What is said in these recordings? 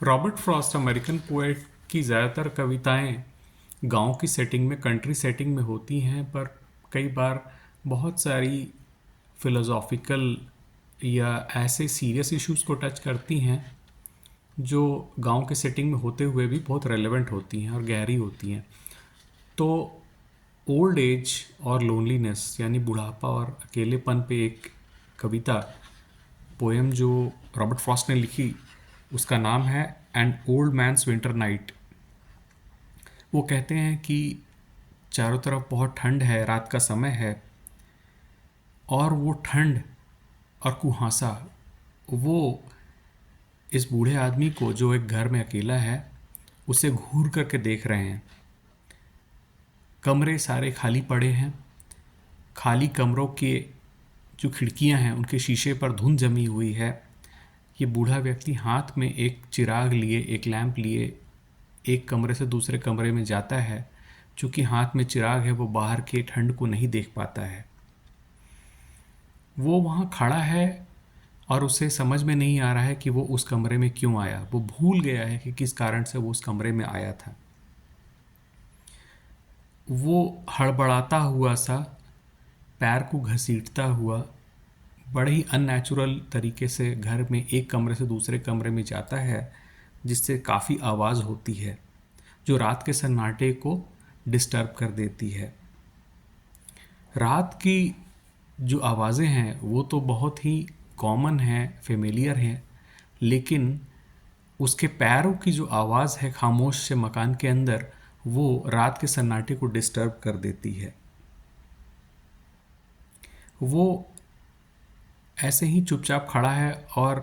Robert Frost American poet की ज़्यादातर कविताएं गांव की सेटिंग में, कंट्री सेटिंग में होती हैं, पर कई बार बहुत सारी फिलोसॉफिकल या ऐसे सीरियस इश्यूज को टच करती हैं जो गांव के सेटिंग में होते हुए भी बहुत रेलेवेंट होती हैं और गहरी होती हैं। तो ओल्ड एज और लोनलीनेस यानी बुढ़ापा और अकेलेपन पे एक कविता, पोएम जो रॉबर्ट फ्रॉस्ट ने लिखी, उसका नाम है an old man's winter night. वो कहते हैं कि चारों तरफ बहुत ठंड है, रात का समय है, और वो ठंड और कुहासा वो इस बूढ़े आदमी को जो एक घर में अकेला है उसे घूर करके देख रहे हैं। कमरे सारे खाली पड़े हैं, खाली कमरों के जो खिड़कियां हैं उनके शीशे पर धुंध जमी हुई है। ये बूढ़ा व्यक्ति हाथ में एक चिराग लिए, एक लैंप लिए एक कमरे से दूसरे कमरे में जाता है। चूँकि हाथ में चिराग है वो बाहर के ठंड को नहीं देख पाता है। वो वहाँ खड़ा है और उसे समझ में नहीं आ रहा है कि वो उस कमरे में क्यों आया। वो भूल गया है कि किस कारण से वो उस कमरे में आया था। वो हड़बड़ाता हुआ सा, पैर को घसीटता हुआ, बड़े ही अननेचुरल तरीके से घर में एक कमरे से दूसरे कमरे में जाता है, जिससे काफ़ी आवाज़ होती है जो रात के सन्नाटे को डिस्टर्ब कर देती है। रात की जो आवाज़ें हैं वो तो बहुत ही कॉमन हैं, फेमिलियर हैं, लेकिन उसके पैरों की जो आवाज़ है खामोश से मकान के अंदर, वो रात के सन्नाटे को डिस्टर्ब कर देती है। वो ऐसे ही चुपचाप खड़ा है और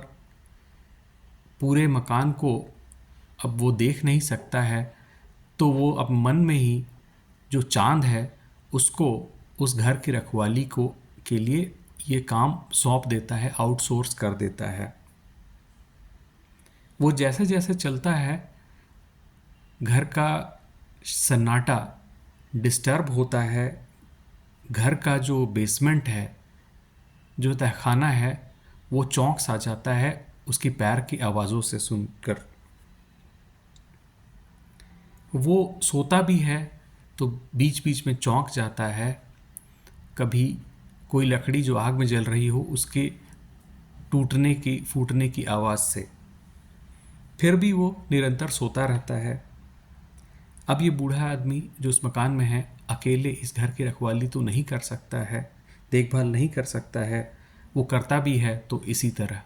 पूरे मकान को अब वो देख नहीं सकता है, तो वो अब मन में ही जो चांद है उसको, उस घर की रखवाली को के लिए ये काम सौंप देता है, आउटसोर्स कर देता है। वो जैसे जैसे चलता है घर का सन्नाटा डिस्टर्ब होता है। घर का जो बेसमेंट है, जो तहखाना है, वो चौंक सा जाता है उसकी पैर की आवाज़ों से सुनकर। वो सोता भी है तो बीच बीच में चौंक जाता है, कभी कोई लकड़ी जो आग में जल रही हो उसके टूटने की, फूटने की आवाज़ से। फिर भी वो निरंतर सोता रहता है। अब ये बूढ़ा आदमी जो उस मकान में है, अकेले इस घर की रखवाली तो नहीं कर सकता है, देखभाल नहीं कर सकता है। वो करता भी है तो इसी तरह।